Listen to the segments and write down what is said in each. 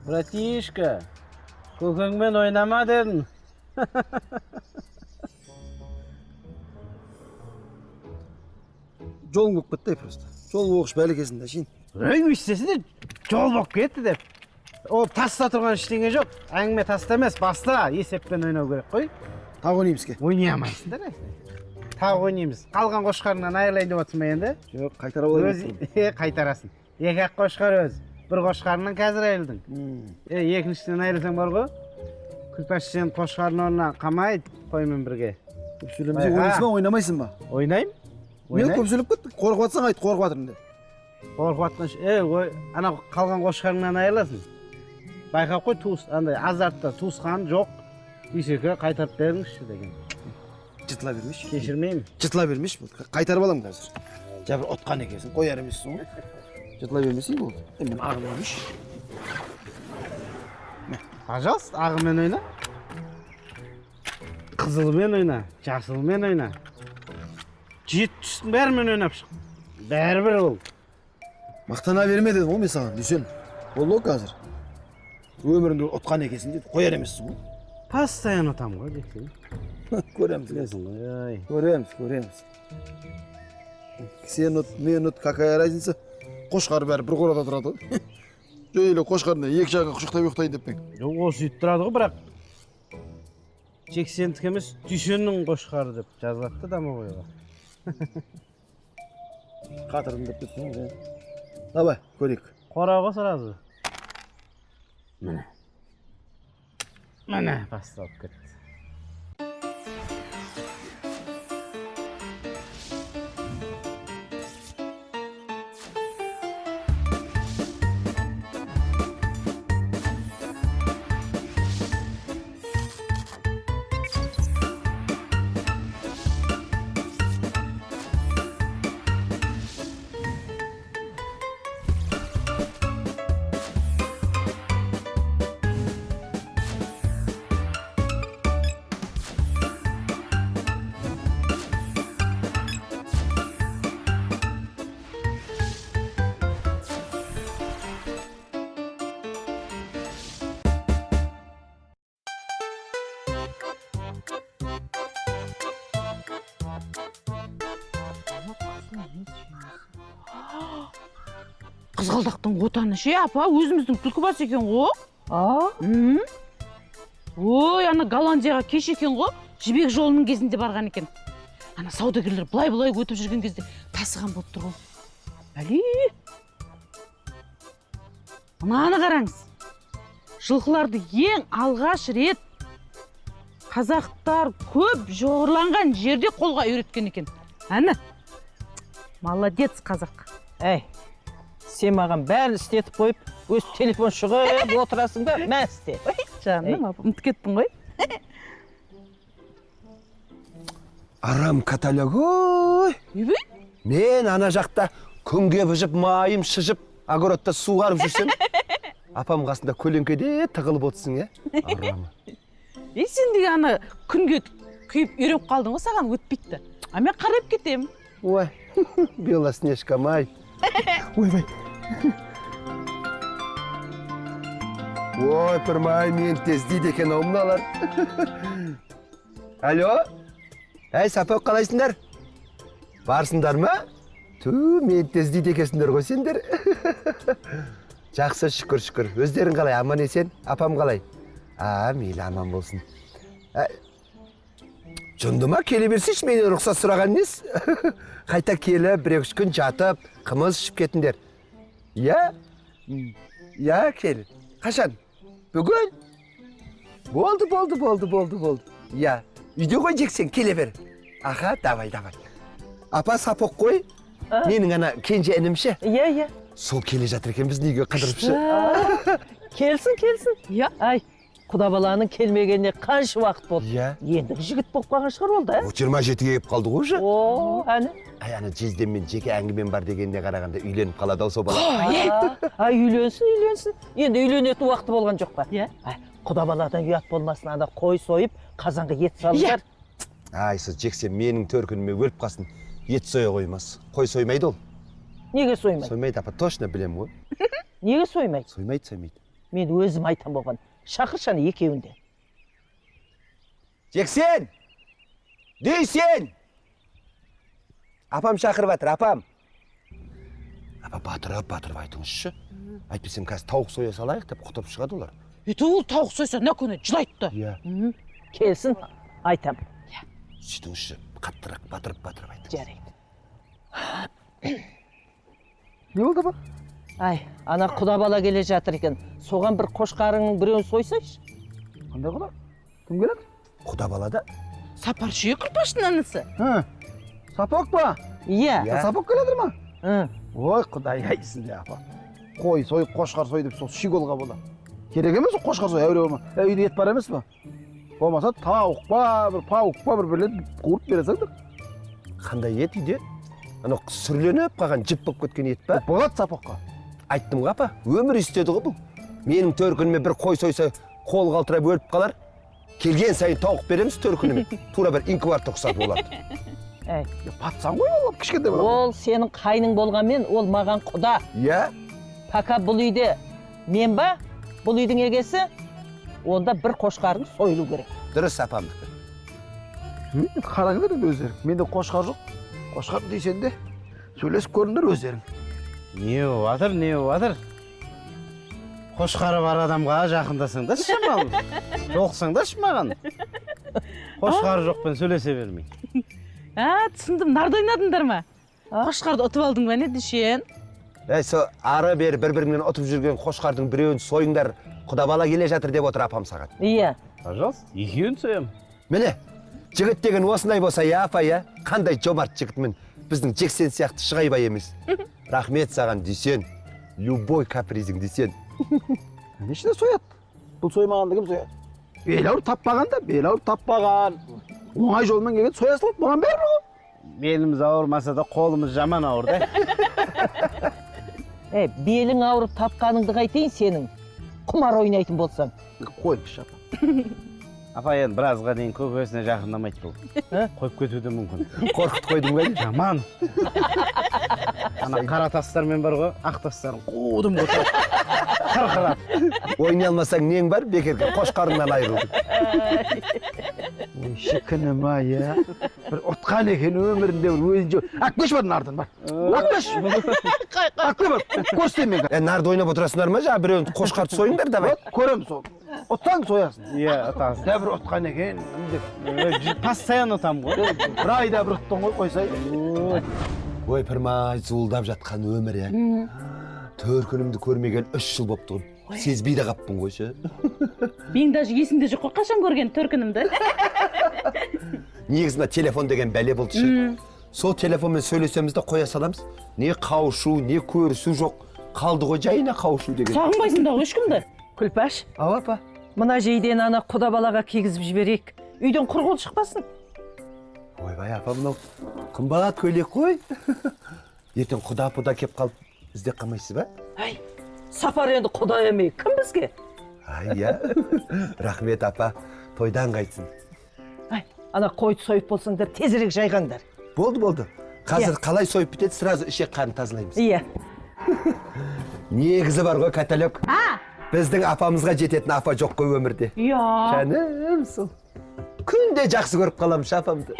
Bratишка, көкеңмен ойнама дедің. Жолың болып кетті просто. Жол оғыш бәлі кезінде шейін. Өйістесі жол болып кетті деп. Ол таста тұрған ештеңе жоқ. Әңгіме таста емес, баста есеппен ойнау керек қой. Тағы ойнаймыз ке? Ойнай алмайсыңдар. Тағы ойнаймыз. Қалған қошқарынан айырылайын деп отырсың ба енді? Жоқ, қайтарып алайын. Қайтарасың. Екі-ақ қошқар өз. Бір қошқарынан қазір айырылдың. Екіншіден айырылсаң бар ғой. Күлпаш сен қошқардың орнына қамайды қоймен бірге. Көп сөйлемесең ойнайсың ба, ойнамайсың ба? Ойнайым. Мен көп сөйлеп кеттім. Қорқып жатсаң айт, қорқып жатырмын деп. Қорқып жатқан ана қалған қошқарыңнан айырыласың. Байқап қой, андай азартта туысқан жоқ. Десеке қайтарып беріңізші деген. Жытыла бермеш. Кешірмеймін. Жытыла бермеш болды. Қайтарып аламын қазір. Жабыр отқан екенсің, қояр емессің ғой. Жытыла бермесей болды. Мен ағым емеш. Пожалуйста, ағымен ойна. Қызылмен ойна, жасылмен ойна. Жет түстің бәрімен ойнап шық. Бәрібір ол. Мақтана берме дедім ғой мен саған, Дүйсен. Болды ғой қазір. Өміріңді отқан екенсің деді, қояр емессің ғой. Постоянно там ғой, дексен. Көреміз. Ой. Көреміз. Сен ұт, мен ұт, какая разница? Қошқар бәрі бір қорада тұрады ғой. Жөйлі қошқарына екі жағын құшықтап ұйықтайын деп пең. Осы үйт тұрады ғой, бірақ Жексендік емес, Дүйсеннің қошқары деп жазылады домовойға. Қатырдым деп тұрсың ғой. Давай, көрейік. Қорауға сразу. Міне, басталып кетті. Қызғалдақтың отаны ше, апа, өзіміздің түлкібас екен ғой. Ой, ана Голландияға кеш екен ғой, жібек жолының кезінде барған екен. Ана саудагерлер бұлай өтіп жүрген кезде тасыған болып тұр ғой. Әлі? Мынаны қараңыз. Жылқыларды ең алғаш рет қазақтар көп жоғырланған жерде қолға үйреткен екен. Әні? Молодец, қазақ. Әй, сен маған бәрін істетіп қойып, өз телефон шығып отырасың ба? Мәсте. Жаным, ұмытып кеттің ғой. Арам каталог ой. Мен ана жақта күнге бұжып, майым шыжып, огородта су қарып жүрсем, апам қасында көлеңкеде тығылып отырсың, Арамы. Сен де ана күнге күйіп үйреніп қалдың ғой, саған өтпейді. А мен қарап кетем. Ой, Белоснежка май. Ойбай. Ой, пырмай, мен тез дейді екен омналар. Алло? Әй, Сапақ қалайсыңдар? Барсыңдар ма? Ту, мен тез дейді екесіңдер ғой сендер. Жақсы, шүкір. Өздерің қалай, аман есен? Апам қалай? Мейлі аман болсын. Жындыма келе берсеш, мені рұқсат сұраған нес? Қайта келі, бір-екі күн жатып, қымыз ішіп кетіндер. Я? Я, кел. Қашан? Бүгін? Болды. Я, үйде ғой жексен, келе бер. Аха, давай. Апа, Сапоқ қой, менің ана кенже інімші. Иә. Сол келе жатыр екен біздің үйге қыдырыпшы. Келсін. Иә. Ай, құда баланың келмегеніне қанша уақыт болды? Иә. Ендігі жігіт болып қалған шығар ол да? 27-ге кеп қалды ғой уже. Әні? Ана жездеммен жеке әңгімен бар дегенде қарағанда үйленіп қалады ау сол бала. Үйленсін. Енді үйленетін уақыты болған жоқ па? Иә. Құда баладан ұят болмасын, ана қой сойып, қазанға ет салыңдар. Айсы жексен менің төркініме өліп қалсын, ет соя қоймас. Қой соймайды ол. Неге соймайды? Соймайды, апа, точно білем ғой. Неге соймайды? Соймайды. Мен өзім айтам болған. Шақыршаны екеуінде. Жексен! Дейсен! Апам шақырып жатыр, апам. Апа, батырып айтыңызшы. Айтпесем қазір тауық соя салайық деп құтырып шығады олар. ол тауық сойса не күні жылайды да. Иә. Келсін, айтам. Сөйтіңізші, қаттырақ батырып айтыңыз. Жарайды. Не болды апа? Ай, ана құда бала келе жатыр екен. Соған бір қошқарыңның біреуін сойсайшы. Қандай құда? Кім келеді? Құда балада? Сапаршы Күлпаштың анасы. Сапок па? Иә. Сапок келедір ма? 응. Ой, құдай айсың апа. Қой сойып, қошқар сойып, сол шиголға бола. Керек емес ол қошқар сой, әуре болма. Үйде ет бар емес па? Болмаса тауық па, бір пауық па, бір бірлеп қуырып бересіңдір. Қандай ет үйде? Ана сүрленіп қалған жіп болып кеткен ет па? Болады сапокқа. Айттым ғой апа, өмір істеді ғой бұл. Менің төркініме бір қой сойса, қол қалтырап өліп қалар. Келген сайын тауық береміз төркініме. Тура бір инкубатор ұқсатып болады. Әй, Патсаң ғой ол, кішкентай бала. ол сенің қайның болғанмен, ол маған құда. Иә? Пока бұл үйде мен ба, бұл үйдің егесі, онда бір қошқарын сойылу керек. Дұрыс апамдікі. Қараңдар енді өздерің. Менде қошқар жоқ. Қошқар дейсен де сөйлесіп көріңдер өздерің. Не болыватыр? Қошқары бар адамға жақындасаңдашы шамалы. Жоқсаңдашы маған. Қошқары жоқпен сөйлесе бермей. Түсіндім, нарды ойнадыңдар ма? Қошқарды ұтып алдың ба не дешен? Со ары бері бір-бірінен ұтып жүрген қошқардың біреуін сойыңдар, құда бала келе жатыр деп отыр апам саған. Иә. Пожалуйста, екеуін соям. Міне, жігіт деген осындай болса, я апа, я, қандай жомарт жігітмін. Біздің Жексен сияқты шығайбай емес. Рахмет саған десен, любой капризің десен. Нешіне сояды? Бұл соймағанды кім сояды? Белауыр таппаған. Оңай жолмен келген соя салады, маған бәрі ғой. Беліміз ауырмаса да қолымыз жаман ауырды. Белің ауырып тапқаныңды қайтейін сенің. Құмар ойнайтын болсаң. Қойыңызшы апа. Апа енді біразға дейін көпесіне жақындамайды бұл. Қойып кетуі мүмкін. Қорқыт қойдым ғой. Жаман. Ана қара тастармен бар ғой, ақ тастарын қудым көтіп. Қырқырап. Ойнай алмасаң нең бар, бекерге қошқарыңнан айырылдың. Ой, шікінім ай, я. Бір ұтқан екен өмірінде бір өзін жау. Ақпеш бар нардын бар. Ақпеш! Ақпеш бар, көрсетем мен. Нарды ойнап отырасыңдар ма, жаңа біреуін қошқарды сойыңдар, давай. Көрем сол. Ұтсаң соясың. Иә, ұтасың. Дә бір ұтқан екен. Постоянно ұтам ғой. Бір айда бір ұттың ғой, қойсай. Ой, пірмай, зуылдап жатқан өмір, я. Төркінімді көрмеген 3 жыл болып тұғын. Сезбей де қаппын қойшы. Мен даже есімде жоқ қой, қашан көрген төркінімді. Негізінде телефон деген бәле болды ше. Сол телефонмен сөйлесеміз де қоя саламыз. Не қауышу, не көрісу жоқ. Қалды ғой жайына қауышу деген. Сағынбайсың да ғой ешкімді. Күлпаш, Ау апа. мына жейден ана құда балаға кигізіп жіберейік. Үйден құр қол шықпасын. Ойбай апа, мынау қымбат көйлек қой. Ертең құда-пұда кеп қалып іздеп қалмайсыз ба? Ай, сапар енді құда емей, кім бізге? Ай, я. Рахмет апа, тойдан қайтсын. Ай, ана қойды сойып болсаңдар, тезірек жайғаңдар. Болды. Қазір қалай сойып бітеді, сразу ішек қарын тазалаймыз. Иә. Негізі бар ғой каталог. Біздің апамызға жететін апа жоқ қой өмірде. Иә. Жаным сол. Күнде жақсы көріп қаламын апамды.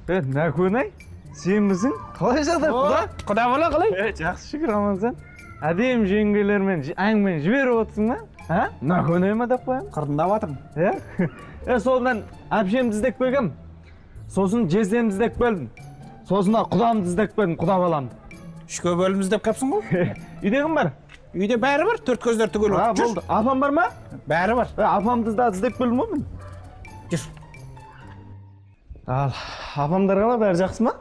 Нәкөнай, сенбісің? Қалай жатыр құда? Құда бала қалай? Жақсы шүкір амансың. Әдем жеңгелермен әңгімен жіберіп отырсың ба? Нәкөнай ма деп қоямын? Қырындап атырмын. Содан әпшемді іздеп келгем. Сосын жездемді іздеп келдім. Сосын құдамды іздеп келдім, құда баламды. Үшке бөліміз деп кәпсің ғой? Үйде кім бар? Үйде бәрі бар, төрт көздер түгел отыр. Болды. Апам бар ма? Бәрі бар. Апамды да іздеп келдім ғой мен. Жүр. Ал, апамдар қалай, бәрі жақсы ма?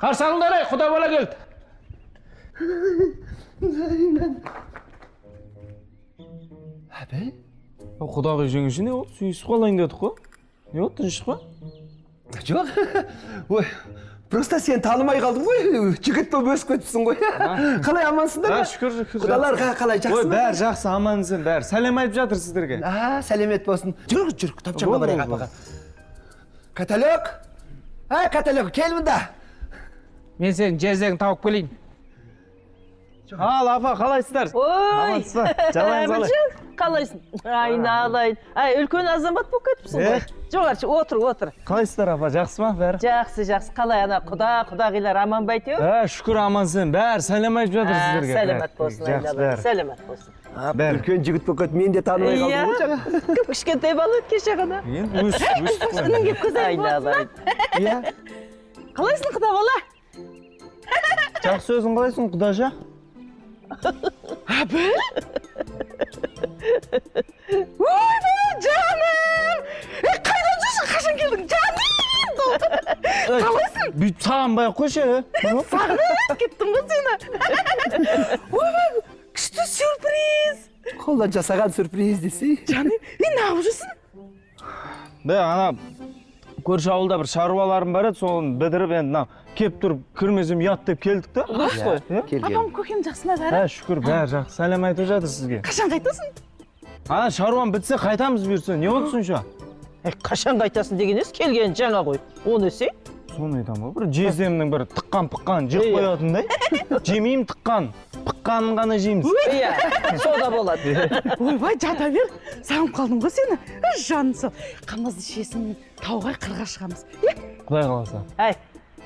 Қарсы алыңдар, ай, құда бала келді. Әбей? Құдағи жеңіші не болды? Сүйісіп қалайын дедік қой. Не болды, тыныштық па? Жоқ. Ой, просто сен танымай қалдым ғой. Жігіт болып өсіп кетіпсің ғой. Қалай амансыңдар ма? Шүкір. Құдаларға қалай жақсы Ой, ма? бәрі жақсы, амансың, бәрі. Сәлем айтып жатыр сіздерге. Сәлемет болсын. Жүр, кітапшаңға барайық апаға. Katalog. Ha, katalog, kel mында. Men senin jezеңді тауып келейін. Ал апа, қалайсыздар? Ой, Жалаңыз қалай? қалайсың? Айналайын. Ай, үлкен азамат болып кетіпсің ғой. Жоғаршы, отыр. Қалайсыздар апа, жақсы ма бәрі? Жақсы. Қалай ана құдағилар аман ба әйтеуір? Шүкір амансың. Бәрі сәлем айтып жатыр сіздерге. Сәлемет болсын, айналайын. Сәлемет болсын. Бәрі үлкен жігіт болып кетті, мен де танымай қалдым ғой жаңа. Кім кішкентай бала еді кеше ғана? Енді өстік қой. Үнің кеп көз айналайын. Иә. Қалайсың құда бала? Жақсы өзің қалайсың, құдажа? Ой, жаным! Қайдан жүрсің, қашан келдің, жаным! Қалайсың? Бүйтіп сағынбай ақ қойшы. Сағынып кеттің ғой сені. Ой, күшті сюрприз. Қолдан жасаған сюрприз десе. Жаным, не алып жүрсің? Ана көрші ауылда бір шаруаларым бар еді, соны бідіріп енді мына кеп тұрып кірмесем ұят деп келдік та. Дұрыс қой. Апам көкем жақсы ма бәрі? Шүкір, бәрі жақсы. Сәлем айтып жатыр сізге. Қашан қайтасың? Ана шаруам бітсе қайтамыз бұйырса. Не болды сонша? Қашан қайтасың деген ес, келген жаңа ғой. Оны есе? Соны айтамын ғой. Бір жездемнің бір тыққан жеп қоятындай. Жемеймін тыққан. Пыққанын ғана жейміз. Иә, сода болады. Ойбай, жата бер. Сағынып қалдым ғой сені. Жаным сол. Қымызды ішесің, тауға қырға шығамыз. Құдай қаласа. Әй,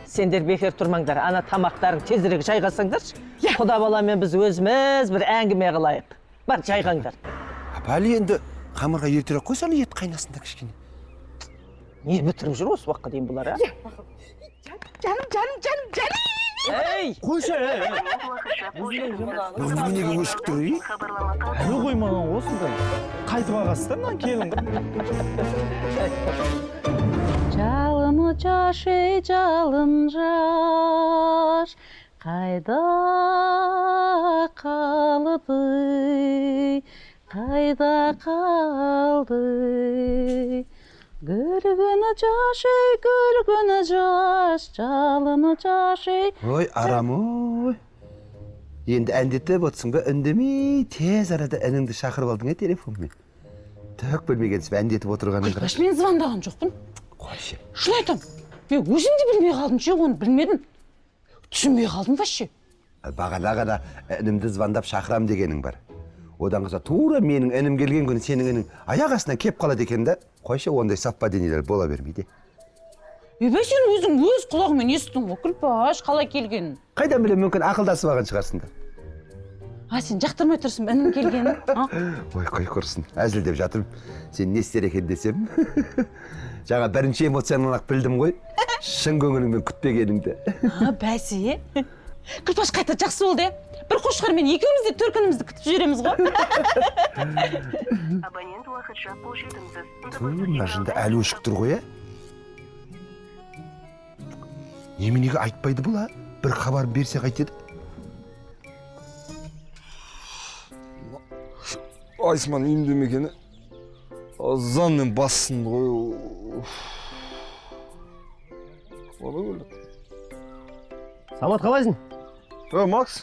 сендер бекер тұрмаңдар. Ана тамақтарын тезірек жайғасаңдаршы. Құда баламен біз өзіміз бір әңгіме қылайық. Бар, жайғаңдар. Апалы енді қамырға ертерек қойсаң ет қайнасын да кішкене. Не бітіріп жүр осы уақытқа дейін бұлар, а? Жаным. Ей! Қойшы, Бұл неге өшік тұр, ей? әлі қоймаған осындай. Қайтып ағасыздар мына келін. Жалыны жаш, ей жалын жаш, қайда қалды, Гүлгүні жаш, ей, гүлгүні жаш, жалыны жаш, ей. Ой, арам ой. Енді әндетіп отсың ба, үндемей, тез арада ініңді шақырып алдың телефонмен. Түк білмегенсіп, әндетіп отырғанын қара. Қаш, мен звондаған жоқпын. Қойшы. Шын айтам, мен өзім де білмей қалдым, ше, оны білмедім. Түсінбей қалдым вообще. Бағана ғана інімді звондап шақырам дегенің бар. Одан қыса тура менің інім келген күні сенің інің аяқ астынан кеп қалады екен да. Қойшы, ондай совпадениелер бола бермейді. Ебай, сен өзің өз құлағымен естің ғой, Күлпаш, қалай келгенін. Қайдан білем, мүмкін ақылдасып алған шығарсыңдар. А, сен жақтырмай тұрсың, інім келгенін. Ой, қой құрсын, әзілдеп жатырмын. Сен не істер екен десем. Жаңа бірінші эмоцияңнан ақ білдім ғой. Шын көңіліңмен күтпегеніңді. Бәсе. Күлпаш, қайта жақсы болды. Бір қошқармен екеуміз де төркінімізді күтіп жібереміз ғой. Абонент уақытша қолжетімсіз. Мына жында әлі өшік тұр ғой, Неменеге айтпайды бұл, Бір хабар берсе қайтеді? Айсман үйімдемекені азанмен бассын ғой. Ола көлді. Самат, қалайсың? Макс,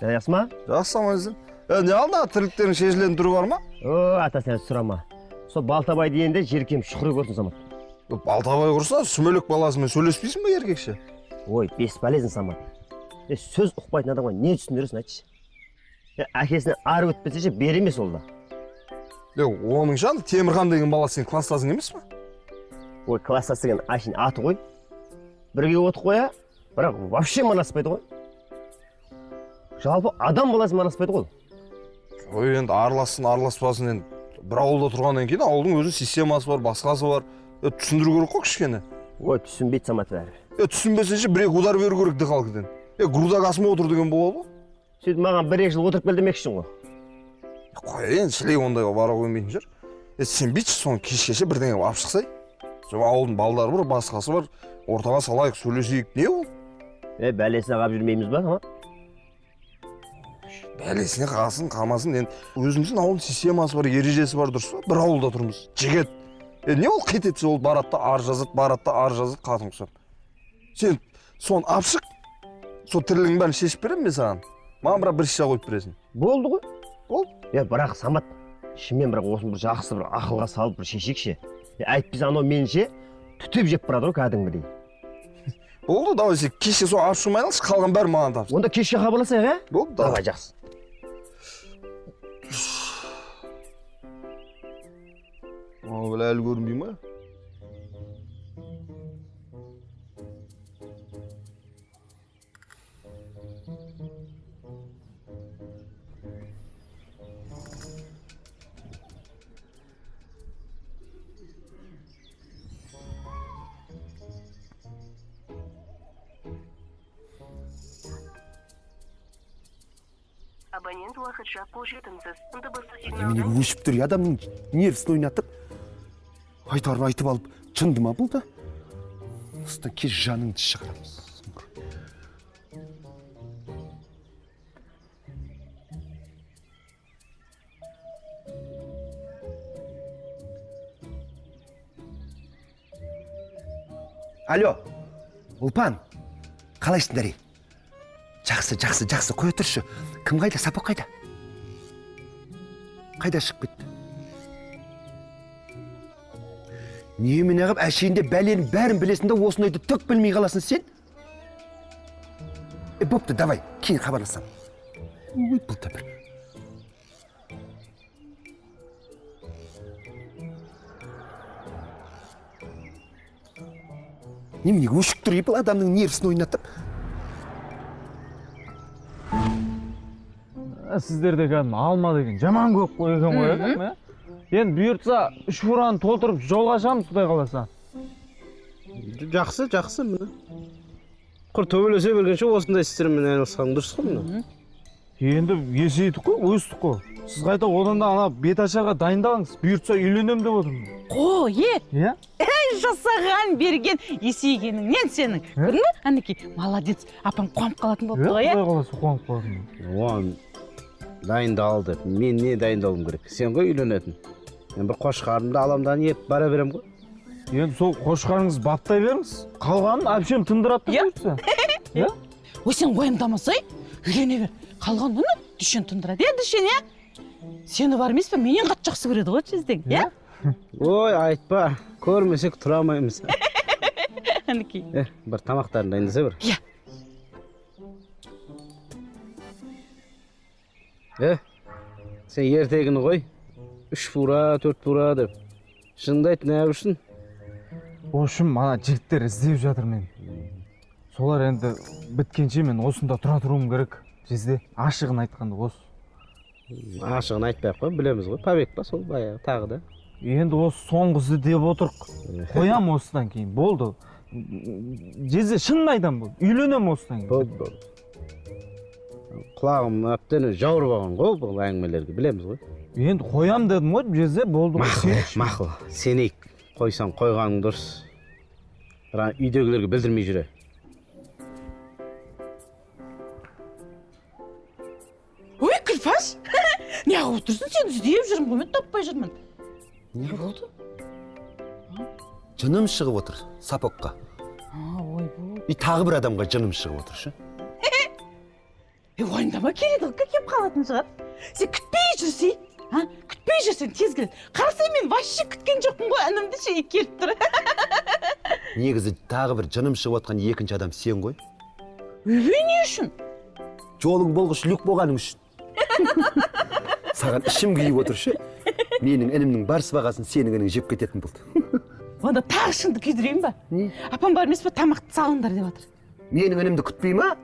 Жақсы ма? жақсы амайсың. Не алда тірліктерің шешілетін түрі бар ма? Ата сен сұрама. Сол Балтабай дегенде жеркем шұқыры көрсін, Самат. Балтабай құрса, сүмелек баласымен сөйлеспейсің ба еркекше? Ой, бесполезен, Самат. Сөз ұқпайтын адамға не түсіндіресің, айтшы. Әкесіне ары өтпесе бер емес ол да. Оның жан Темірхан деген бала сен класстасың емес па? Ой, класстас деген ашын аты ғой. Бірге отық қоя, бірақ вообще манаспайды ғой. Жалпы адам баласы манаспайды ғой. Ой, енді араласпасын енді бір ауылда тұрғаннан кейін ауылдың өзі системасы бар, басқасы бар. Түсіндіру керек қой кішкене. Ой, түсінбейді Самат бәрі. Түсінбесенше бір-екі удар беру керек де халқыдан. Грудак асыма отыр деген болады ғой. Сөйтіп маған 1-2 жыл отырып кел демекшісің ғой. Қой, енді шілей ондайға бара қоймайтын жүр. Сен бүйтші соны кешкеше бірдеңе алып шықсай. Ауылдың балдары бар, басқасы бар. Ортаға салайық, сөйлесейік. Не ол? Бәлесіне қап жүрмейміз ба, Самат? Бәлесіне қалсын, қалмасын. Өзіміздің ауылдың системасы бар, ережесі бар, дұрыс па? Бір ауылда тұрмыз. Жігет. Не ол қит етсе ол барады да ар жазады, қатын құсап. Сен соны апшық, сол тірлігің бәрін шешіп беремін мен саған. Маған бірақ бір шиша қойып бересің. Болды ғой. Болды. Бірақ Самат, шынымен бірақ осыны бір жақсы бір ақылға салып бір шешекші. Әйтпесе анау меніңше түтеп жеп барады ғой кәдімгідей. Болды, давай сен кеше сол ашуым айналшы, қалған бәрі маған тапсыр. Онда кешке хабарласайық, ә? Болды, Давай, жақсы. Ол әлі көрінбей ма? Абонент уақытша қолжетімсіз. Дыбысы Немене сигналдан өшіп тұр, адамның нервісін ойнатып. Айтарын айтып алып, шынды ма бұл да? Осыдан кез жаныңды шығарамыз. Алло, Ұлпан, қалайсыңдар? Жақсы, қоя тұршы. Кім қайда, Сапақ қайда? Қайда шығып кетті? Немен ағып әшейінде бәленің бәрін білесің да осындайды түк білмей қаласың сен? Бопты, давай, кейін хабарласам. Бұл да бір. Немене өшік тұр, бұл адамның нервісін ойнатып. Сіздерде кәдім алма деген жаман көп қой екен ғой, ә? Енді бұйыртса 3 фураны толтырып жолға шығамыз, Құдай қаласа. Жақсы, міне. Құр төбелесе бергенше осындай істермен айналысқан дұрыс қой міне. Енді есейдік қой, өстік қой. Сіз қайта одан да ана бет ашарға дайындалыңыз, бұйыртса үйленем деп отырмын. Қой, Иә? жасаған берген есейгеніңнен сенің. Көрдің бе? Анеки, молодец. Апам қуанып қалатын болды ғой, Құдай қаласа қуанып қалатын. Оған дайындалды. Мен не дайындалуым керек? Сен ғой үйленетін. Мен бір қошқарымды аламдан еп бара берем ғой. Енді сол қошқарыңыз баптай беріңіз. Қалғанын әпшем тындырады да бұйыртса. Иә? Ой, сен уайымдамасай, үйлене бер. Қалған оны дүшен тындырады, дүшен, иә? Сені бар емес пе? Менен қатты жақсы көреді ғой жездең, иә? Ой, айтпа. Көрмесек тұра алмаймыз. Анеки. Бір тамақтарын дайындаса бір. Иә. Сен ертегіні ғой. 3 фура, 4 фура деп. Шынды айт, не үшін? Ошым, ана жігіттер іздеп жатыр мен. Солар енді біткенше мен осында тұра тұруым керек. Жезде ашығын айтқанды осы. Ашығын айтпай-ақ қой, білеміз ғой. Побек па сол баяғы тағы да. Енді осы соңғысы деп отырық. Қоям осыдан кейін, болды. Жезде шынын айтам бұл, үйленем осыдан кейін. Болды. Құлағым әптен жауырып алған ғой бұл әңгімелерге, білеміз ғой. Енді қоям дедім ғой, Жезде болды. Мақыл, сенейік. Қойсаң қойғаның дұрыс. Үйдегілерге білдірмей жүре. Ой, Күлпаш, не қылып отырсың? Сен іздеп жүрмін ғой, мен таппай жүрмін. Не болды? Жыным шығып отыр, Сапаққа. Ой, бұл. И тағы бір адамға жыным шығып отыр, шы. Уайымдама, келеді ғой, кеп қалатын шығар. Сен күтпей жүрсей, күтпей жүрсең тез келеді. Қарасай, мен вообще күткен жоқпын ғой, інімді ше келіп тұр. Негізі тағы бір жыным шығып отқан екінші адам сен ғой. Өй, не үшін? Жолың болғыш люк болғаның үшін. Саған ішім күйіп отыр, шы. Менің інімнің бар сыбағасын сенің інің жеп кететін болды. Онда тағы шынды күйдірейін ба? Апам бар емес пе, тамақты салыңдар деп жатыр. Менің інімді күтпей ма?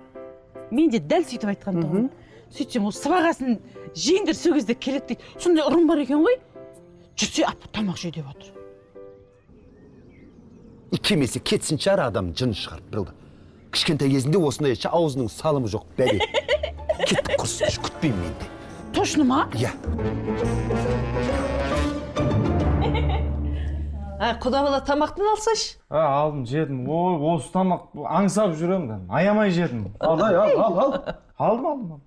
Мен де дәл сөйтіп айтқан тұғым. Сөйтсем, ол сыбағасын жиындыр сол кезде керек дейді. Сондай ұрым бар екен ғой. Жүрсе, апа тамақ жей деп жатыр. Кемесе кетсін шығар адам жын шығарып бірілді. Кішкентай кезінде осындай аузының салымы жоқ бәле. Кеттік құрсын, күтпеймін мен де. Точно ма? Иә. Құда бала тамақтан алсайшы. Алдым, жедім. Ой, осы тамақ аңсап жүрем да. Аямай жедім. Ал. Алдым.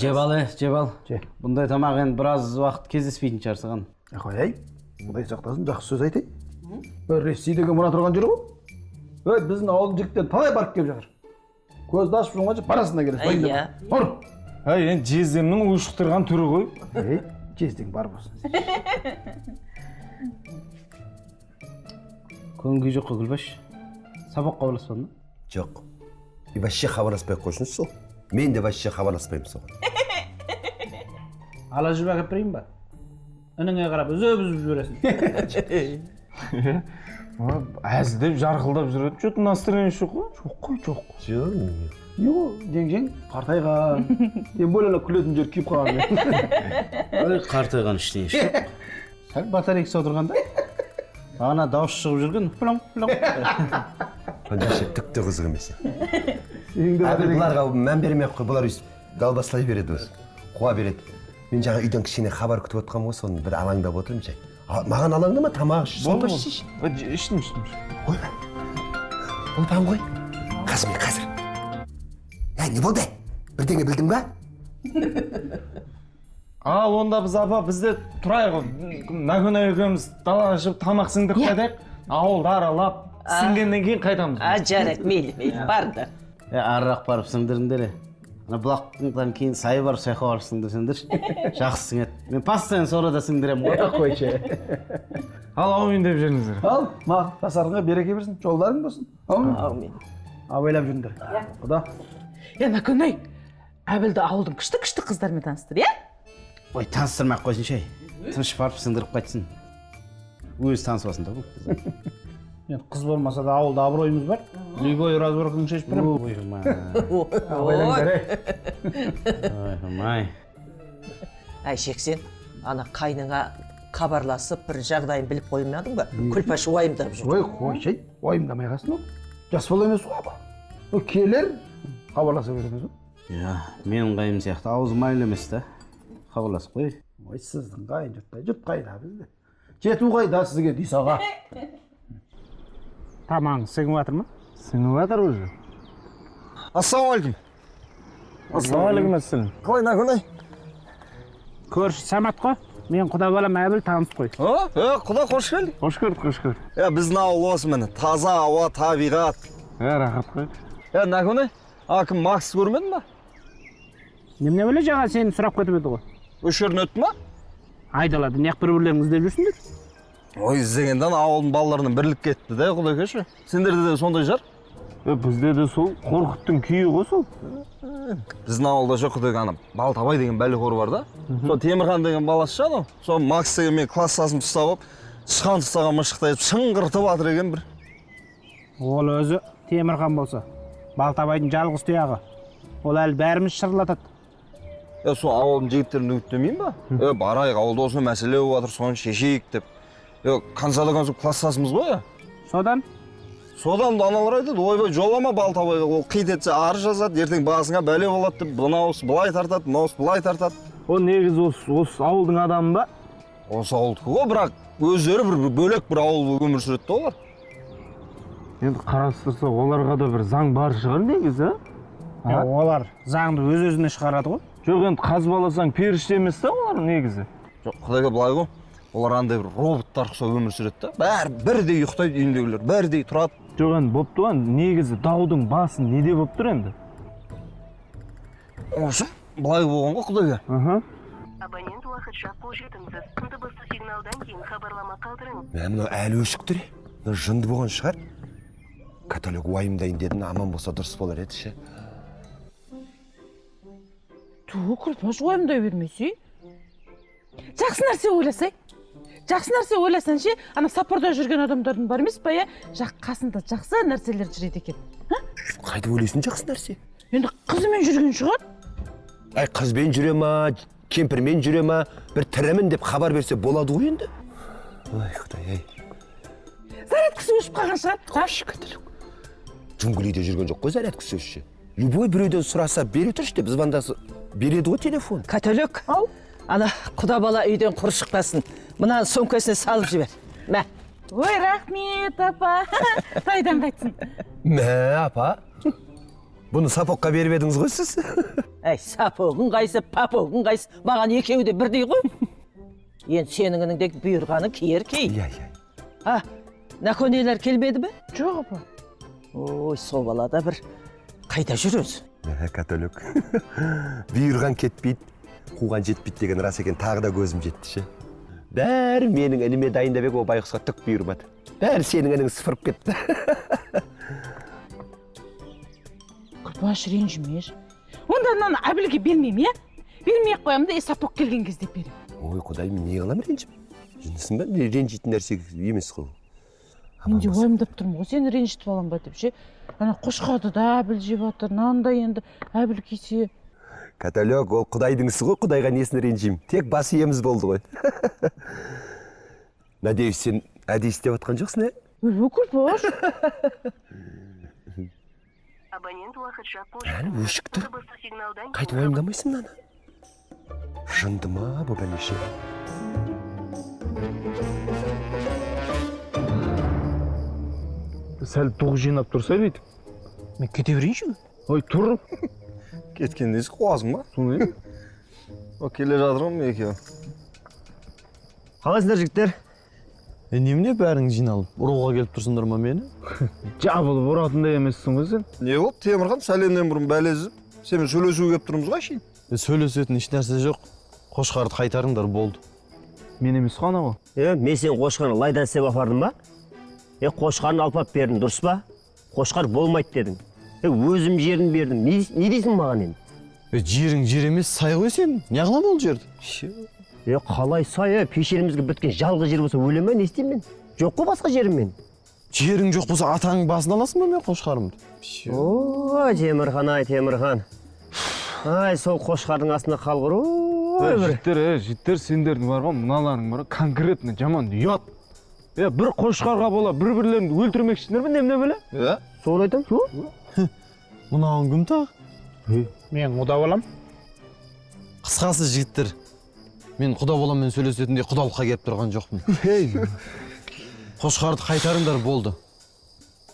Жеп ал. Бұндай тамақ енді біраз уақыт кездеспейтін шығар саған. Қой, Құдай сақтасын, жақсы сөз айтайын. Ресейдегі мына тұрған жері ғой. Біздің ауылдың жігіттері талай барып келіп жатыр. Көзді ашып жұмғанша парасына келесіз. Ұр! Енді жездемнің ұшықтырған түрі ғой. Жездең бар болсын. көңіл жоқ қой Күлбаш. Сабаққа хабарласпадың ба? Жоқ. Вообще хабарласпай ақ қойсыншы сол. Мен де вообще хабарласпаймын соған. Ала жібі әкеп берейін ба? Ініңе қарап үзіп жібересің. Әзілдеп жарқылдап жүреді. Что-то настроение жоқ қой. Жоқ. Yok, жең қартайған. Мен бөлені күлетін жер күйіп қалған. Ой, қартайған іштей жоқ. Сәл батарейкасы отырғанда ана дауыс шығып жүрген плong. Вообще түкті қызық емес. Бұларға мән бермей ақ қой, бұлар өйстіп далбаслай береді өзі. Қуа береді. Мен жаңа үйден кішкене хабар күтіп отқам ғой, соны бір алаңдап отырмын жай. Маған алаңдама, тамақ іш, сол бас іш. Іштім. Ойбай. Ұлпан ғой. Қазір. Не болды? Бірдеңе білдің ба? Ал онда біз апа бізде тұрайық. Нагүна екеуміз далаға шығып тамақ сіңдіріп қайтайық. Ауылды аралап, сіңгеннен кейін қайтамыз. Жарайды, мейлі, барыңдар. Арырақ барып сіңдіріңдер. Ана бұлақтан кейін сайы бар, сайқа барып сіңдірсіңдер. Жақсы сіңеді. Мен постоянно сорада сіңдірем ғой. Қойшы. Ал аумин деп жүріңіздер. Ал, маған тасарыңа береке берсін, жолдарың болсын. Аумин. Абайлап жүріңдер. Құда. Накөнай, әбілді ауылдың күшті қыздармен таныстыр, иә? Ой, таныстырмақ қойсын шай. Тыныш барып сіңдіріп қайтсын. Өзі танысып да бұл. Қыз болмаса да ауылда абыройымыз бар. Любой разборканы шешіп беремін. Оймай. Әй, Шексен, ана қайныңа хабарласып бір жағдайын біліп қоймадың ба? Күлпаш уайымдап жүр. Ой, қойшы, уайымдамай қалсын ол. Жас бала емес ғой апа. Ол келер, хабарласа береміз ғой. Менің қайым сияқты ауыз майлы емес та. Хабарласып қой. Ой, сіздің қайын жұт қайда бізде. Жету қайда сізге дейсаға. Тамаң сіңіп жатыр ма? Сіңіп жатыр уже. Ассалаумалейкум. Ассалаумалейкум. Қалай Нагүнай? Көрші Самат қой. Мен құда балам әбіл таныс қой. Құда қош келді. Қош көрдік. Біздің ауыл осы міне, таза ауа, табиғат. Рахат қой. Нагүнай, кім Макс көрмедің ба? Немене біле жаңа сені сұрап кетіп еді ғой. Өш жерін өтті ма? Айдалады, неқ бір-бірлеріңіз іздеп жүрсіңдер. Ой, іздегеннен ауылдың балаларының бірлік кетті де, құдай кеші. Сендерде де сондай жар? Бізде де сол қорқыттың күйі ғой сол. Біздің ауылда жоқ құдай ана Балтабай деген бәліқор бар да. Сол Темірхан деген баласы шану. Сол Макс деген мен класстасым ұстап алып, шыққан тұстаған мышықтай шыңғыртып атыр екен бір. Ол өзі Темірхан болса, Балтабайдың жалғыз тұяғы. Ол әлі бәріміз шырлатады. Сол ауылдың жігіттерін үгіттемейін ба? Барайық, ауылда осы мәселе болып жатыр, соны шешейік деп. Консада класстасымыз ғой. Содан Аналар айтады, ойбай жолама Балтабайға, ол қит етсе ар жазады, ертең басыңа бәле болады деп, бұнауыз былай тартады, мынауыз былай тартады. О негізі осы ауылдың адамы ба? Осы ауылдікі ғой, бірақ өздері бір бөлек бір ауыл болып өмір сүреді де олар. Енді қарастырса, оларға да бір заң бар шығар негізі, олар заңды өз-өзіне шығарады ғой. Жоқ, енді қазбаласаң періште емес та олар негізі. Жоқ, құдайға былай ғой, олар андай бір роботтар ұқсап өмір сүреді да. Бәрі бірдей ұйықтайды үйіндегілер, бірдей тұрады. Жоқ, енді болып тұрған негізі даудың басы неде болып тұр енді? Осы былай болған ғой құдайға. Абонент уақытша қолжетімсіз. Дыбысты сигналдан кейін хабарлама қалдырыңыз. Мынау әлі өшік тұр. Жынды болған шығар. Каталог уайымдайын дедім, аман болса дұрыс болар еді ше. Күлпаш уайымдай бермесе. Жақсы нәрсе ойласаң ше, ана сапарда жүрген адамдардың бар емес па, жақ қасында жақсы нәрселер жүреді екен. Қайда ойлайсың жақсы нәрсе? Енді қызымен жүрген шығар. Ай, қызбен жүре ма, кемпірмен жүре ма, бір тірімін деп хабар берсе болады ғой енді. Ой, құдай, ай. Зарядкасы өшіп қалған шығар. Қош, кәтілік. Джунглиде жүрген жоқ қой зарядкасы өшші. Любой біреуден сұраса бере тұршы деп, звондасы береді ғой телефон. Катөлік, ана құда бала үйден құр шықпасын. Мына сөмкесіне салып жібер. Мә. Ой, рахмет, апа. Қайдан қайтсын? Мә, апа. Бұны сапоққа беріп едіңіз ғой сіз? Әй, сапоғын қайсы, папоғын қайсы. Маған екеуі де бірдей ғой. Енді сенің де бұйырғаны киер кей. Накөнелер келмеді бі? Жоқ, апа. Ой, сол балада бір қайда жүрөз? Катөлік. Бұйырған кетпейді, қуған жетпейді деген рас екен, тағы да көзім жетті ше. Бәрі менің ініме дайындап ек, о байқұсқа түк бұйырмады. Бәрі сенің інің сыпырып кетті. Күлпаш ренжімеш. Онда мынаны Әбілге бермеймін, иә? Бермей-ақ қоямын да, сапок келген кезде беремін. Ой, құдай, мен не қыламын ренжіп? Жындысың ба? Ренжитін нәрсе емес қой. Мен де уайымдап тұрмын ғой, сені ренжітіп алам ба деп ше. Ана қошқарды да Әбіл жеп жатыр, нанда енді Әбіл кисе. Каталог, ол құдайдың ісі ғой, құдайға несін ренжимін. Тек бас иеміз болды ғой. Надеюсь, сен әдейі істеп отқан жоқсың, ә? Күлпаш. Абонент уақытша Әлі өшік тұр. дыбысты сигналдан Қайтып уайымдамайсың мынаны? Жынды ма бұл бәлеше? Сәл тоқ жинап тұрса бүйтіп. Мен кете берейінші. Ой, тұр. Кеткенде қуасың ба? Соны. О, келе жатырмын екеуі. Қалайсыңдар жігіттер? Немене бәрің жиналып, ұруға келіп тұрсыңдар ма мені? Жабылып ұратындай емессің ғой сен. Не болды, Темірхан сәлемнен бұрын бәлезіп. Сенімен сөйлесуге келіп тұрмыз ғой шейін. Сөйлесетін еш нәрсе жоқ. Қошқарды қайтарыңдар болды. Мен емес қана ғой. Мен сен қошқарны лайдан істеп апардым ба? Қошқарын алпап бердің, дұрыс па? Қошқар болмайды дедің. Өзім жерін бердім. Не дейсің маған енді? Жерің жер емес, сай ғой сен. Не қылам ол жерді? Қалай сай, пешерімізге біткен жалғыз жер болса өлем ба, не істеймін мен? Жоқ қой басқа жерім мен. Жерің жоқ болса атаңның басын аласың ба мен қошқарымды? О, Темірхан ай, Темірхан. Ай, сол қошқардың астына қалғыр. Жіттер, сендердің бар ғой, мыналарың бар, конкретно жаман ұят. Бір қошқарға бола, бір-бірлерін өлтірмекшісіңдер ме, немне біле? Соны айтам. Мынауың кім тағы? Мен құда болам. Қысқасы жігіттер, мен құда боламмен сөйлесетіндей құдалыққа келіп тұрған жоқпын. Қошқарды қайтарыңдар болды.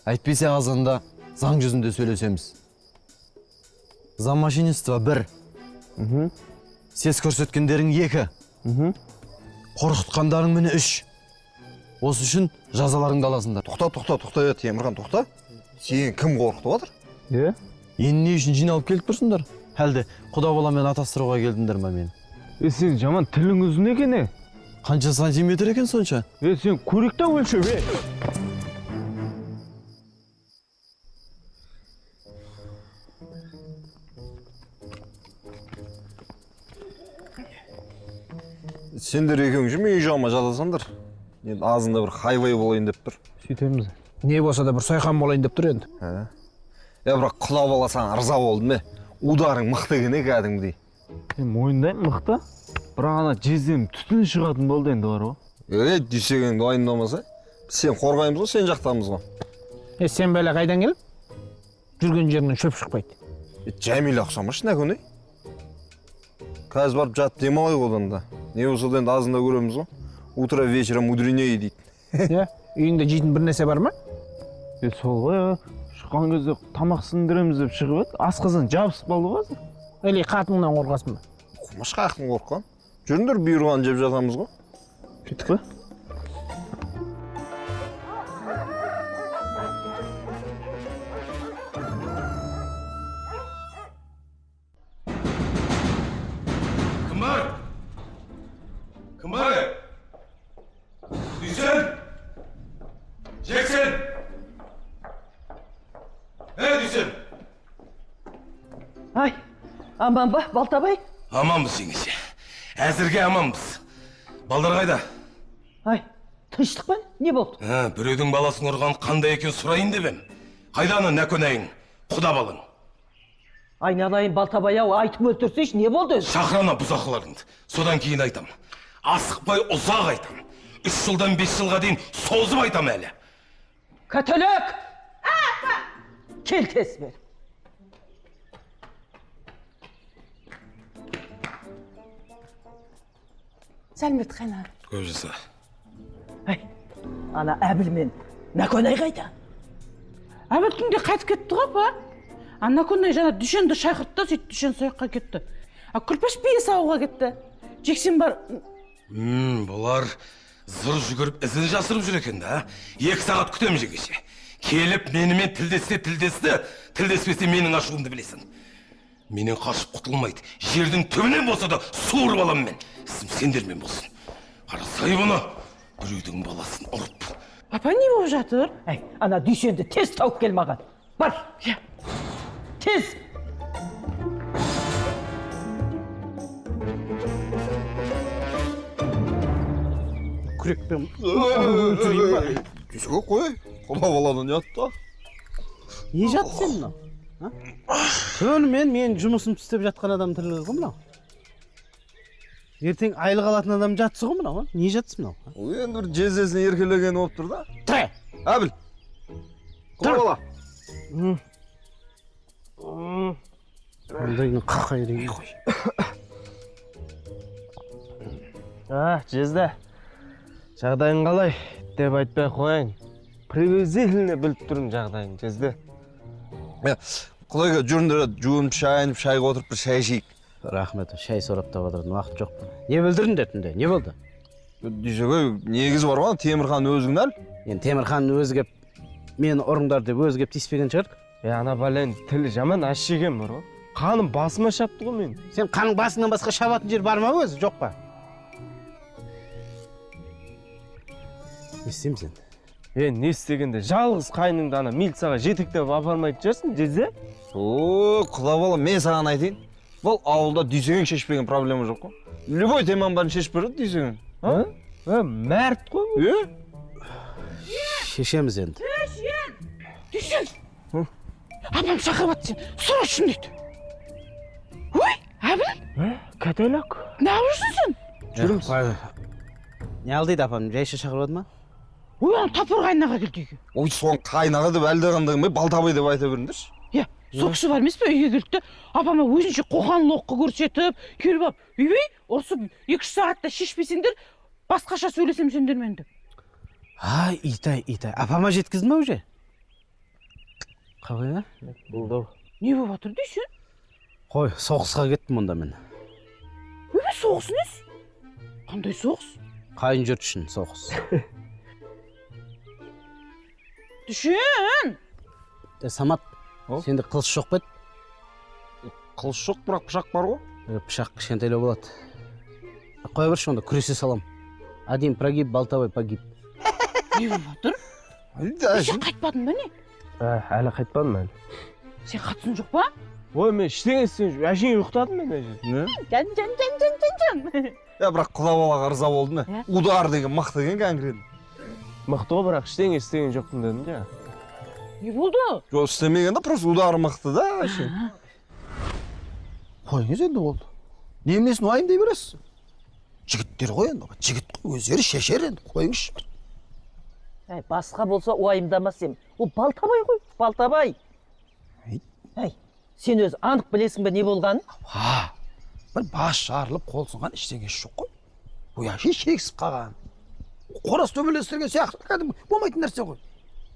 Әйтпесе азанда заң жүзінде сөйлесеміз. Замашинство 1. Сес көрсеткендерің 2. Қорқытқандарың мені 3. Осы үшін жазаларыңды аласыңдар. Тоқта, Темірхан, тоқта. Сен кім қорқытып отыр? Енді не үшін жиналып келіп тұрсыңдар? Әлде құда боламмен атастыруға келдіңдер ма мені? Сен жаман тілің ұзын екен, Қанша сантиметр екен сонша? Сен көректі өлшеп, Сендер екеуің жүрме үй жағыма жатасыңдар. Енді азында бір хайвай болайын деп тұр. Сөйтеміз. Не болса да бір сойқан болайын деп тұр енді. Бірақ құда бола саған ырза болдым, Ударың мықты екен кәдімгідей. Мойындаймын мықты. Бірақ ана жезден түтін шығатын болды енді бар ғой. Дүйсегенді уайымдамаса. Сен қорғаймыз ғой, сен жақтамыз ғой. Сен бәле қайдан келіп? Жүрген жерінен шөп шықпайды. Жәмиле ұқсамаш, не көне? Қазір барып жат демалайық одан да. Не болса да енді азында көреміз ғой. Утро вечером мудренее дейді. Үйіңде жейтін бір нәрсе бар ма? Сол ғой, шыққан кезде тамақ сындыреміз деп шығып еді, асқазан жабысып қалды ғой қазір. Әлі қатыңнан қорқасың ба? Құмаш қаяқтың қорыққан? Жүріңдер бұйырған жеп жатамыз ғой. Кеттік пе? Кім бар? Дүйсен? Жексен? Дүйсен? Ай, аман ба, Балтабай? Аманбыз жеңеше. Әзірге аманбыз. Балдар қайда? Ай, тыныштық па? Не болды? Біреудің баласын ұрған қандай екен сұрайын деп ем. Қайда ана нәкөнайың, құда балың? Айналайын Балтабай-ау, айтып өлтірсейші, не болды? Шақырана бұзақыларыңды. Содан кейін айтам. Асықпай ұзақ айтам. 3 жылдан 5 жылға дейін созып айтам әлі. Каталог! Кел тез бер. Сәлмет қайна. Көп жаса. Ай, ана Әбіл Нәкөнай қайда? Әбіл түнде қайтып кетті ғой, па? Нәкөнай жаңа Дүшенді шақыртты, сөйтіп Дүшен сойыққа кетті. Күлпаш бие сауға кетті. Жексен бар. Бұлар зыр жүгіріп ізін жасырып жүр екен да. 2 сағат күтем жегеше. Келіп менімен тілдесті, тілдеспесе менің ашуымды білесің. Менен қашып құтылмайды. Жердің түбінен болса да суырып алам мен. Сендермен болсын. Қарасай бұны, біреудің баласын ұрып. Апа не болып жатыр? Әй, ана дүйсенді тез тауып кел маған. Бар. Тез. Күрекпен Дүйсеге қой. Құда баланы не атты? не жатты сен мынау? Түнімен мен жұмысымды істеп жатқан адам тірлігі ғой мынау. Ертең айлық алатын адам жатсы ғой мынау. Не жатсы мынау? Ол енді бір жездесін еркелеген болып тұр да. Тұр! Әбіл. Құда бала. Ондайын қақай деген. Жезде. Жағдайың қалай деп айтпай қояйын. Приблизительно біліп тұрмын жағдайың, Жезде. Құдайға жүріндер жуынып шайынып шайға отырып бір шай ішейік. Рахмет, шай сорап та отырдың, уақыт жоқ. Не білдірдің дертінде, не болды? Дүйсеге негізі бар ма? Темірхан өзің әл? Енді Темірхан өзі кеп, мені ұрыңдар деп өзі кеп тиіспеген шығар. Ана бәлен тілі жаман аш жеген бар ғой. Қаным басыма шапты ғой мен. Сен қаның басыңнан басқа шабатын жер бар ма өзі, жоқ па? Не істейміз енді? Не істегенде жалғыз қайныңды ана милицияға жетектеп апармайтын шығарсың, Жезде? Құда бала, мен саған айтайын. Бұл ауылда Дүйсеген шешпеген проблема жоқ қой. Любой теманың бәрін шешіп береді Дүйсеген. Мәрт қой. Шешеміз енді. Дүйсен! Апам шақырып атты сен, сұрашын дейді. Ой, Әбіл? Каталог. Не yapıyorsun sen? Жүрміз. Не алдайды апам, жайша шақырып ма? Ой, ана тапыр қайнаға келді үйге. Ой, соған қайнаға деп әлдеқандай ме балтабай деп айта беріңдерші. Иә, сол кісі бар емес пе үйге келді де, апама өзінше қоқан лоққы көрсетіп, келіп алып, үйбей, ұрсып 2 сағатта шешпесеңдер, басқаша сөйлесем сендермен деп. Итай. Апама жеткіздің ма уже? Қалай, Болды. Не болып жатыр дейсің? Қой, соғысқа кеттім онда мен. Үйбей, соғыс несі? Қандай соғыс? Қайын жұрт үшін соғыс. Düşün. Самат, сенде қылыш жоқ па еді? Қылыш жоқ, бірақ пышақ бар ғой. Пышақ кішкентайлау болады. Қоя берші онда, күресе салам. Один прогиб, болтовой погиб. Не болып жатыр? Сен қайтпадың ба не? Әлі қайтпадым әлі. Сен қатысың жоқ па? Ой, мен ештеңе істеген жоқ. Әшейін ұйықтадым мен әже. Не? Жан. Бірақ құда балаға ырза болды ма? Удар деген мықты екен конкретно. Мықты ғой, бірақ ештеңе істеген жоқпын дедім де. Не болды? Жоқ, істемеген да, просто удары мықты да, әшейін. Қойыңыз енді болды. Немнесін уайымдай бересіз? Жігіттер ғой енді, жігіт қой, өздері шешер енді, қойыңызшы. Басқа болса уайымдамасым. Ол Балтабай ғой, Балтабай. Сен өз анық білесің бе не болғанын? Бір бас жарылып, қол сынған ештеңесі жоқ қой. Бұл яши шексіп қалған. Қорас төбелестірген сияқты кәдімгі болмайтын нәрсе ғой.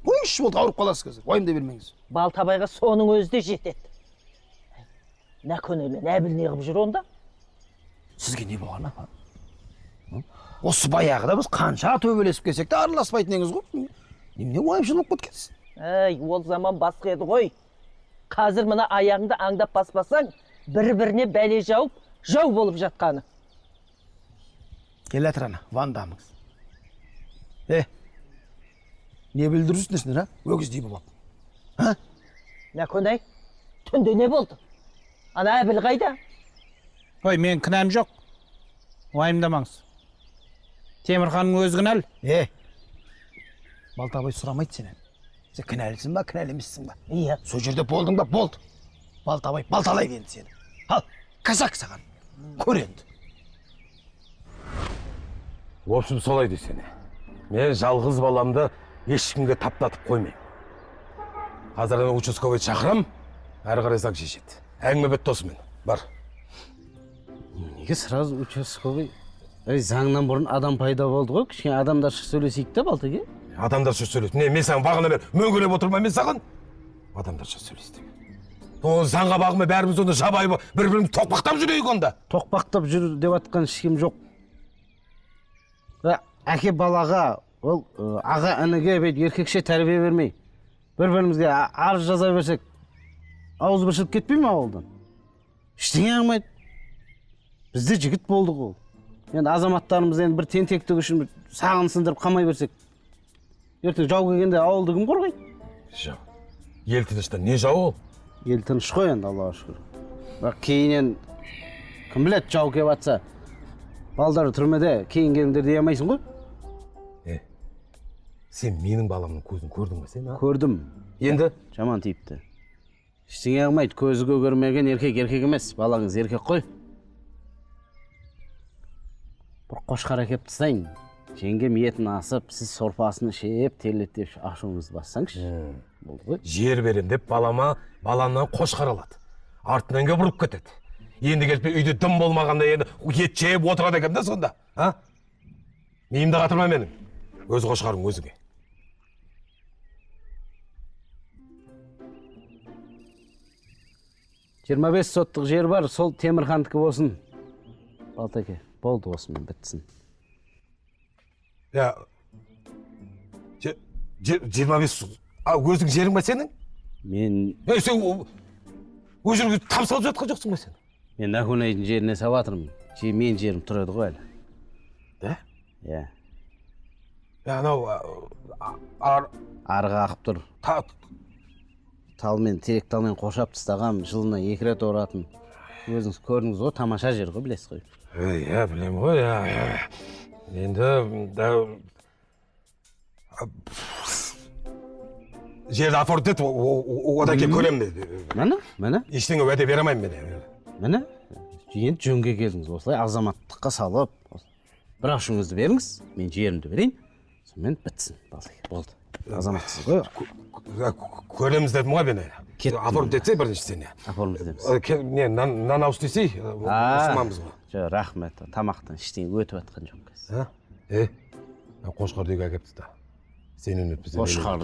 Қойыңызшы болды, ауырып қаласыз қазір, уайымдай бермеңіз. Балтабайға соның өзі де жетеді. Нәкөнелен Әбіл не қылып жүр онда? Сізге не болған апа? Осы баяғыда біз қанша төбелесіп келсек те араласпайтын еңіз ғой. Немене уайымшыл болып кеткенсіз? Ол заман басқа еді ғой. Қазір мына аяғыңды аңдап баспасаң, бір-біріне бәле жауып, жау болып жатқаны. Кел атыр ана, вандамыз. Не білдірсіңдер, өгіздей болып. Нәкөнай, түнде не болды? Ана Әбіл қайда? Ой, мен кінәм жоқ. Уайымдамаңыз. Темірханның өз кінәл. Балтабай сұрамайды сенен. Сен кінәлісің ба, кінәлі емессің ба? Иә. Сол жерде болдың ба, болды. Балтабай балталайды енді сені. Ал, казак саған. Көр енді. В общем, солай десене. Мен жалғыз баламды ешкімге таптатып қоймайым. Қазір участковый шақырам, әрі қарай заң шешеді. Әңгіме бітті осымен. Бар. Неге сразу участковый? Заңнан бұрын адам пайда болды ғой, кішкене адамдарша сөйлесейік те Балтаге. Адамдарша сөйлейді. Мен саған бағына бер, мөңгелеп отырма мен саған. Адамдарша сөйлесті. Ол заңға бағыма бәріміз онда жабай бір-біріміз тоқпақтап жүрейік онда. Тоқпақтап жүр деп атқан ешкім жоқ. Әке балаға, ол аға ініге еркекше тәрбие бермей, бір-бірімізге арыз жаза берсек, ауыз бір шығып кетпей ме ауылдан? Ештеңе қылмайды. Бізде жігіт болдық ол. Енді азаматтарымыз енді бір тентектік үшін бір сағын сындырып қалмай берсек. Ертең жау келгенде ауылды кім қорғайды? Жау. Ел тыныштан не жау ол? Ел тыныш қой енді, Аллаға шүкір. Бірақ кейінен кім біледі, жау келіп жатса, балдары түрмеде кейін келіңдер дей алмайсың ғой? Сен менің баламның көзін көрдің бе сен? Көрдім. Енді? Жаман тиіпті. Ештеңе қылмайды, көзі көрмеген еркек емес, балаңыз еркек қой. Бір қошқар әкеп тастайын. Жеңгем етін асып, сіз сорпасын ішіп, терлеттеп ашуыңызды бассаңшы. Болды ғой. Жер берем деп баламнан қошқар алады. Артынан келіп бұрып кетеді. Енді келіп үйде дым болмағанда енді ет жеп отырады екен да сонда. Миымді қатырма менің. Өз қошқарың өзіңе. Жиырма 25 соттық жер бар, сол Темірхандікі болсын. Балтеке, болды осымен бітсін. 25 өзің жерің ба сенің? Мен... Сен өз жерге там салып жатқан жоқсың ба сен? Мен Акунайдың жеріне сабатырмын. Мен жерім тұрады ғой әлі. Да? Иә. Анау... Арғы ақып тұр. Талмен, терек талмен қоршап тастағам, жылына 2 рет оратын. Өзіңіз көрдіңіз ғой, тамаша жер ғой, білесіз ғой. Иә, білем ғой, енді... Жерді афорт ет, одан кейін көрем деді. Мәні? Ештеңе уәде беремеймін мен. Мәні? Енді жөнге келдіңіз, осылай азаматтыққа салып. Бір ашуыңызды беріңіз, мен жерімді берейін. Сонымен бітсін, болды. Азаматсыз ғой. Көреміз дедім ғой мен. Афорт етсе бірінші сен. Афорт етеміз. Нан ауыз десей, мұсылманбыз ғой. Рахмет, тамақтан ештеңе өтіп жатқан жоқ. Қошқар деге әкепті да. Сенен өтпесе. Қошқар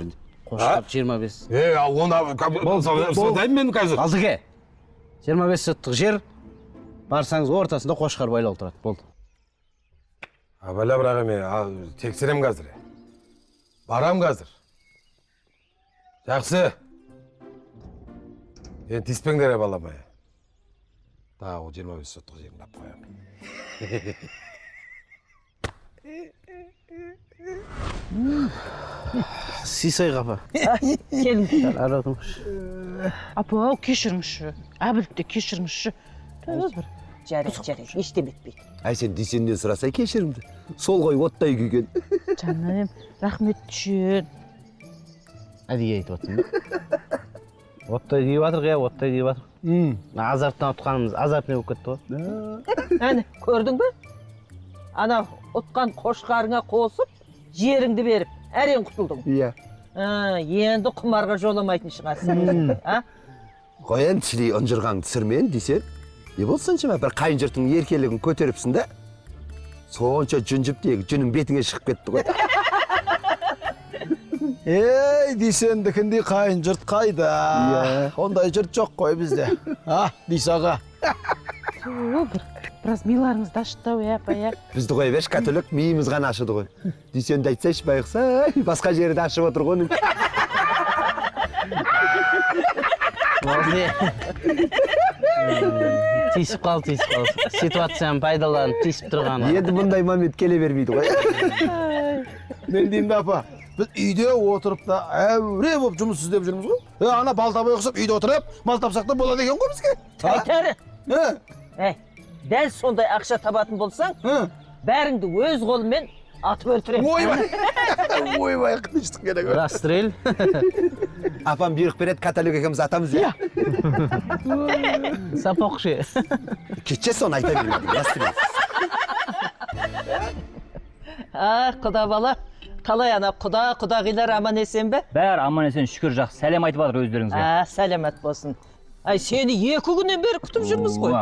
25. Сондайым мен қазір. Алдыге, 25 соттық жер, барсаңыз ортасында қошқар байлау тұрады, болды. Абайла бірақ мен тексерем қазір. Барам қазір. Жақсы. Енді тиіспеңдер баламай. Тағы 25 соттық жерін қап қоям. Сисай қапа. Келіңіздер. Апа, кешіріңізші. Әбілді кешіріңізші. Жарайды, ештем етпейді. Сен дүйсеннен сұрасай кешірімді. Сол ғой оттай күйген. Жаным, рахмет үшін. Әдейі айтып отырсың ба? Оттай күйіп жатыр, оттай күйіп жатыр. Азарттан ұтқанымыз азарт не болып кетті ғой. Әне, көрдің бе? Ана ұтқан қошқарыңа қосып, жеріңді беріп, әрең құтылдың. Иә. Енді құмарға жоламайтын шығасың. Қоян шілей ұнжырғаңды түсірмен дейсен. Не болсыншы ма, бір қайын жұртың еркелігін көтеріпсің да, сонша жүнжіп дейік, жүнің бетіңе шығып кетті ғой. Дейсендікіндей қайын жұрт қайда? Ондай жұрт жоқ қой бізде. Дейсаға. Біраз миларыңызды ашыттау, апа. Бізді қой берш, католик миымыз ғана ашыды ғой. Дейсенді айтсайшы байықса, басқа жерді ашып отыр ғой. Тиісіп қалды. Ситуацияны пайдаланып тиісіп тұрғаны. Енді бұндай момент келе бермейді ғой. Мен деймін апа, біз үйде отырып та әуре болып жұмыс істеп жүрміз ғой. Ана бал табай ұқсап үйде отырып, мал тапсақ та болады екен ғой бізге. Айтары. Дәл сондай ақша табатын болсаң, бәріңді өз қолымен атып өлтірем. Ойбай, қыныштық керек. Расстрел. Апам бұйрық береді, католик екеміз атамыз я. Сапоқшы. Кетше соны айта бермеді, расстрел. Құда бала, қалай ана құдағилар аман есен бе? Бәрі аман есен, шүкір жақсы. Сәлем айтып жатыр өздеріңізге. Сәлемет болсын. Сені 2 күннен бері күтіп жүрміз ғой.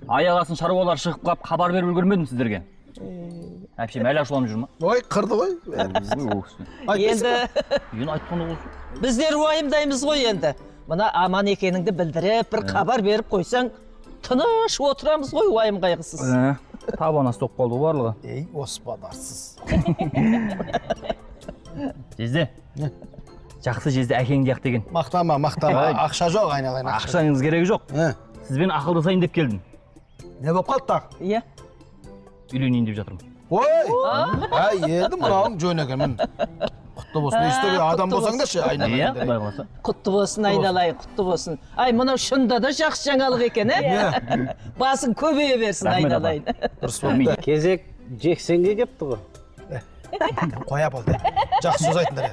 Аяғасын шаруалар шығып қап, хабар беріп үлгермедім сіздерге. Әпше, мәлі ашуланып жүр ма? Ой, қырды ғой. Енді Үйін айтқаны болсын. біздер уайымдаймыз ғой енді. Мына аман екеніңді білдіріп, бір хабар беріп қойсаң, тыныш отырамыз ғой уайым қайғысыз. Табана стоп қалды барлығы. Оспадарсыз. Жезде. Жақсы жезде әкең дияқ деген. Мақтама. Ақша жоқ, айналайын. Ақшаңыз керегі жоқ. Сізбен ақылдасайын деп келдім. Не болып қалды тағы? Иә. үйленейін деп жатырмын. ой енді мынауың жөн екен мін құтты болсын естіге адам болсаң да ше Иә, айналайын құдай қаласа. Құтты болсын айналайын, құтты болсын. Ай, мынау шынында да жақсы жаңалық екен, басың көбейе берсін айналайын. дұрыс болды Кезек жексенге кепті ғой. қоя болды жақсы сөз айтыңдар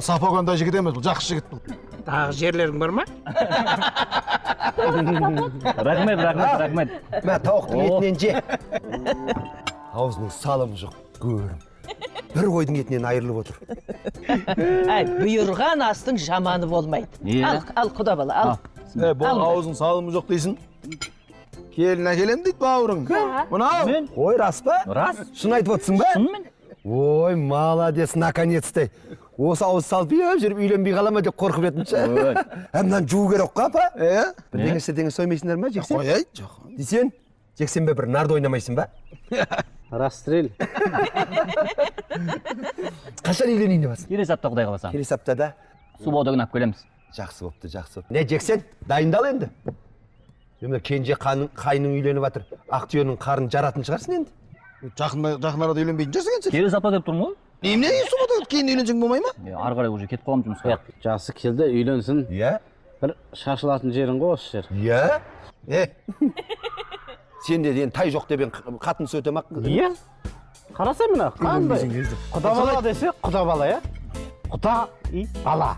сапогондай жігіт емес бұл жақсы жігіт бұл Тағы жерлерің бар ма? Рахмет. мә тауықтың етінен же аузының салымы жоқ көрім бір қойдың етінен айырылып отыр. Ай, бұйырған астың жаманы болмайды. Ал, құда бала, ал. бұл аузың салымы жоқ дейсің келін әкелем дейді бауырың мынау Ой, рас па? Рас. Шын айтып отырсың ба? Шынымен? Ой, молодец, наконец-то. Осы ауыз салып жүріп үйленбей қала ма деп қорқып едім ше. Мынаны жуу керек қой апа. Бірдеңе соймайсыңдар ма, Жексен? қояй жоқ Десен, Жексенбе бір нарды ойнамайсың ба? Расстрел. Қашан үйленейін деп жатсың? Келесі апта құдай қаласа. Келесі аптада. Суббота күні алып келеміз. Жақсы болыпты, жақсы болыпты. Не, Жексен, дайындал енді. Енді кенже қайның үйленіп жатыр. Ақтүйенің қарын жаратын шығарсың енді. жақын арада үйленбейтін шығарсың енді Келесі апта деп тұрмын ғой. немене суббота кейін үйленсең болмай ма Ары қарай уже кетіп қаламын жұмысқа. Жасы келді, үйленсін. Иә? Бір шашылатын жерің ғой осы жер. Иә? Сенде енді тай жоқ деп қатын сөйтем ақ. Иә? Қарасай мына, қандай? Құда бала десе, құда бала, иә? Құда и бала.